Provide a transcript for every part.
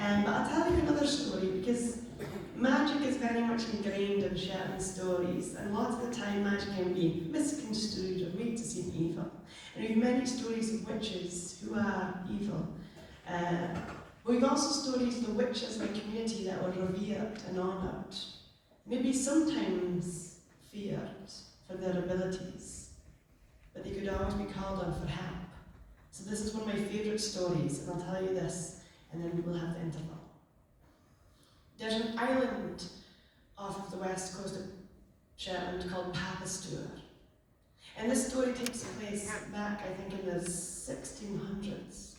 But I'll tell you another story because magic is very much ingrained in Shetland stories, and lots of the time magic can be misconstrued or made to seem evil. And we have many stories of witches who are evil. We've also stories of the witches in the community that were revered and honoured, maybe sometimes feared for their abilities, but they could always be called on for help. So this is one of my favourite stories, and I'll tell you this, and then we'll have the interval. There's an island off of the west coast of Shetland called Papastur. And this story takes place back, I think, in the 1600s.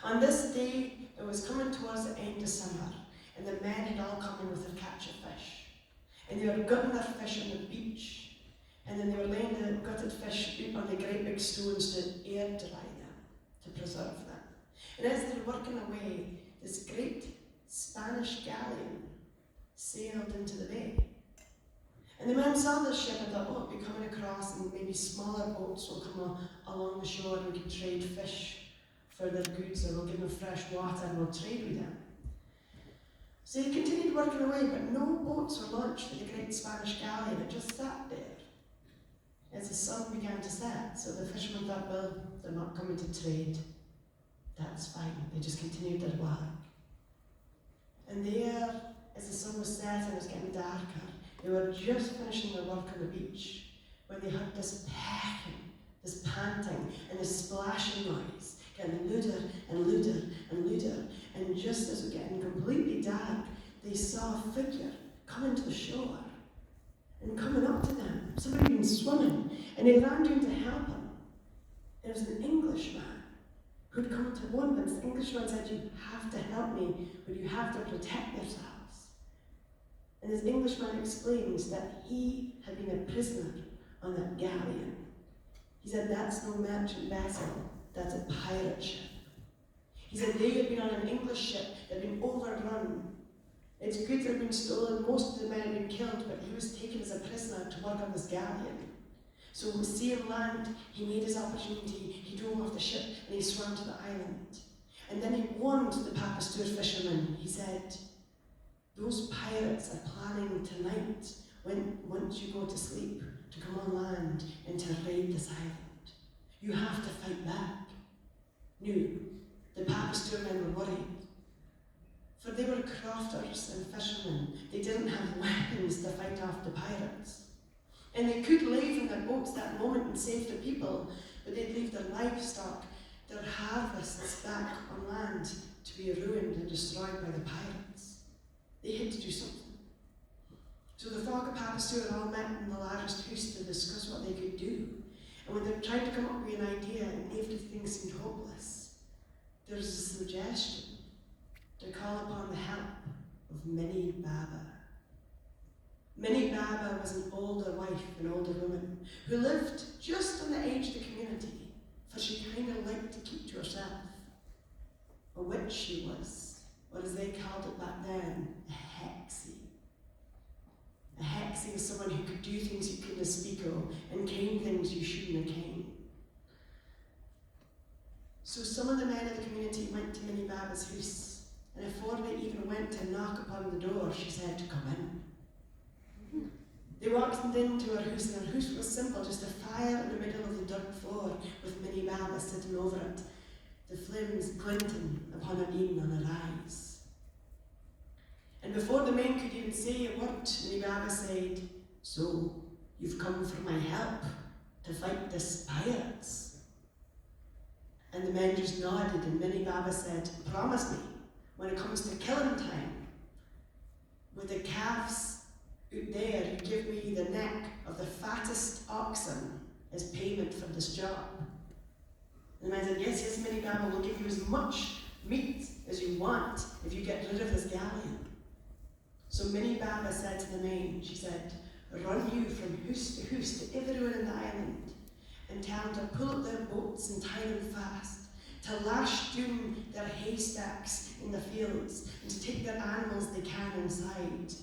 On this day, it was coming towards the end of summer, and the men had all come in with their catch of fish. And they were gutting their fish on the beach, and then they were laying the gutted fish on the great big stones to air dry them, to preserve them. And as they were working away, this great Spanish galleon sailed into the bay. And the men saw this ship and thought, oh, it'll be coming across, and maybe smaller boats will come along the shore and we can trade fish for their goods, or we'll give them fresh water and we'll trade with them. So they continued working away, but no boats were launched for the great Spanish galleon. It just sat there as the sun began to set. So the fishermen thought, well, they're not coming to trade. That's fine. They just continued their work. And there, as the sun was setting and it was getting darker, they were just finishing their work on the beach when they heard this pecking, this panting, and this splashing noise, getting louder and louder and louder. And just as it was getting completely dark, they saw a figure coming to the shore and coming up to them. Somebody had been swimming, and they ran to him to help him. It was an Englishman who'd come to warn them. This Englishman said, you have to help me, but you have to protect yourselves. And this Englishman explains that he had been a prisoner on that galleon. He said, that's no merchant vessel, that's a pirate ship. He said they had been on an English ship that had been overrun. Its goods had been stolen, most of the men had been killed, but he was taken as a prisoner to work on this galleon. So seeing land, he made his opportunity, he drove off the ship and he swam to the island. And then he warned the Papastur fishermen. He said, those pirates are planning tonight, once you go to sleep, to come on land and to raid this island. You have to fight back. No, the Papastur men were worried, for they were crofters and fishermen. They didn't have weapons to fight off the pirates. And they could leave in their boats that moment and save the people, but they'd leave their livestock, their harvests back on land to be ruined and destroyed by the pirates. They had to do something. So the folk of Papastur all met in the largest house to discuss what they could do. And when they tried to come up with an idea and everything seemed hopeless, there was a suggestion to call upon the help of Minnie Baba. Minnie Baba was an older wife, an older woman, who lived just on the edge of the community, for she kind of liked to keep to herself. A witch she was, or as they called it back then, a hexie. A hexie is someone who could do things you couldn't speak of, and ken things you shouldn't have ken. So some of the men of the community went to Minnie Baba's house, and before they even went to knock upon the door, she said to come in. They walked into her house, and her house was simple, just a fire in the middle of the dirt floor with Minnie Baba sitting over it, the flames glinting upon her knee and on her eyes. And before the men could even say a word, Minnie Baba said, so you've come for my help to fight this pirates? And the men just nodded, and Minnie Baba said, promise me, when it comes to killing time, with the calves out there, you give me the neck of the fattest oxen as payment for this job. And the man said, yes, Minnie Baba, will give you as much meat as you want if you get rid of this galleon. So Minnie Baba said to the men, she said, run you from house to everywhere in the island, and tell them to pull up their boats and tie them fast, to lash down their haystacks in the fields, and to take their animals they can inside.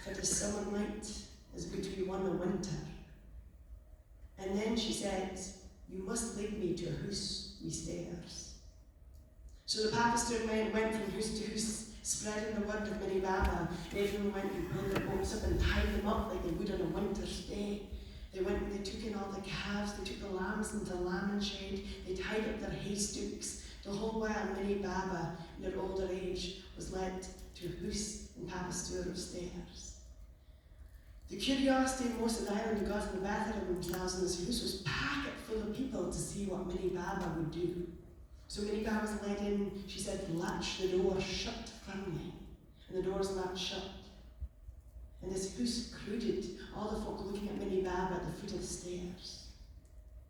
For the summer night is good to be won in winter. And then she said, you must lead me to a house with stairs. So the Papister men went from house to house, spreading the word of Minnie Baba, and everyone went and pulled their boats up and tied them up like they would on a winter's day. They went and they took in all the calves, they took the lambs into the lambing shed, they tied up their haystooks, the whole while Minnie Baba, in her older age, was led to a house in Papister upstairs. The curiosity of most of the island got the better of themselves, and this house was packed full of people to see what Minnie Baba would do. So Minnie Baba was led in, she said, latch the door shut firmly, and the doors latched shut. And this house crowded, all the folk looking at Minnie Baba at the foot of the stairs.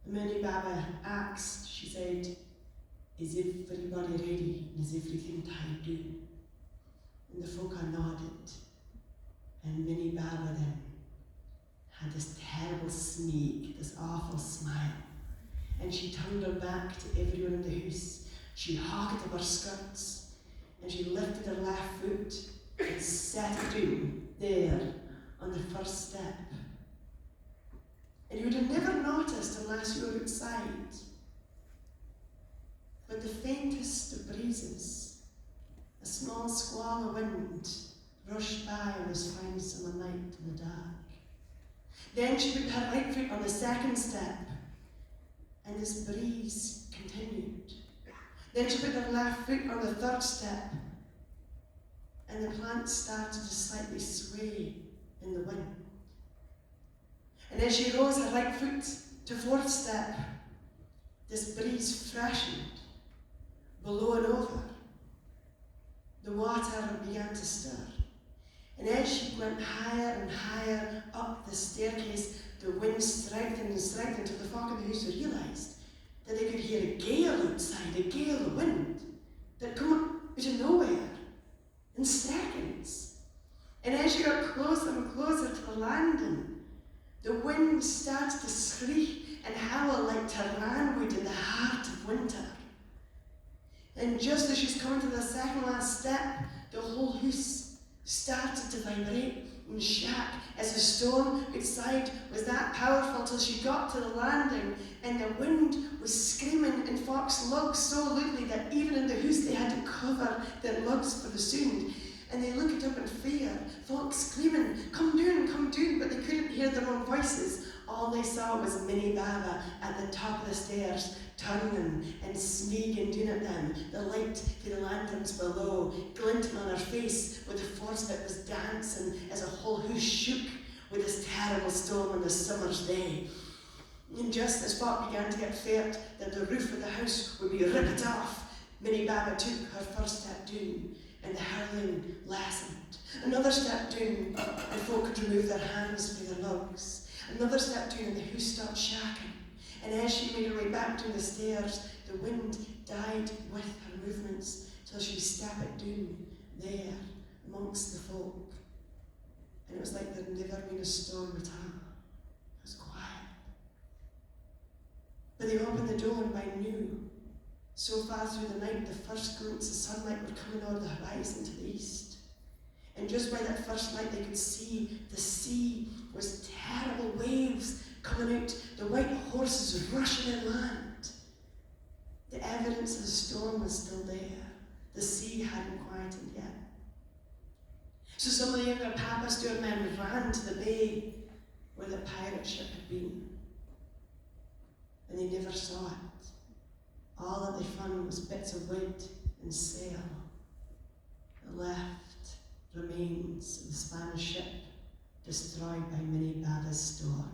And Minnie Baba asked, she said, is everybody ready, and is everything tied down? And the folk nodded, and Minnie Baba then had this terrible sneak, this awful smile. And she turned her back to everyone in the house. She hogged up her skirts, and she lifted her left foot and set it down there on the first step. And you would have never noticed unless you were outside. But the faintest of breezes, a small squall of wind, rushed by on this fine summer night in the dark. Then she put her right foot on the second step, and this breeze continued. Then she put her left foot on the third step, and the plant started to slightly sway in the wind. And then she rose her right foot to fourth step. This breeze freshened, blowing over. The water began to stir. And as she went higher and higher up the staircase, the wind strengthened and strengthened until the folk in the house realised that they could hear a gale outside, a gale of wind that come up out of nowhere in seconds. And as she got closer and closer to the landing, the wind started to shriek and howl like Tehran would in the heart of winter. And just as she's coming to the second last step, the whole house started to vibrate and shake as the storm outside was that powerful till she got to the landing, and the wind was screaming in folks' lugs so loudly that even in the house they had to cover their lugs for the sound. And they looked up in fear, folks screaming, come down, but they couldn't hear their own voices. All they saw was Minnie Baba at the top of the stairs, turning and sneaking down at them, the light through the lanterns below, glinting on her face with the force that was dancing as a whole house shook with this terrible storm on the summer's day. And just as folk began to get feared that the roof of the house would be ripped off, Minnie Baba took her first step down, and the hurling lessened. Another step down, and folk could remove their hands from their lugs. Another step down, and the house stopped shaking. And as she made her way back down the stairs, the wind died with her movements till she stepped down there amongst the folk. And it was like there'd never been a storm at all. It was quiet. But they opened the door, and by noon, so far through the night, the first glints of sunlight were coming over the horizon to the east. And just by that first light, they could see the sea was terrible waves coming out, the white horses rushing inland. The evidence of the storm was still there. The sea hadn't quieted yet. So some of the younger Papister men ran to the bay where the pirate ship had been. And they never saw it. All that they found was bits of wood and sail. The left remains of the Spanish ship destroyed by Minnie Baba's storm.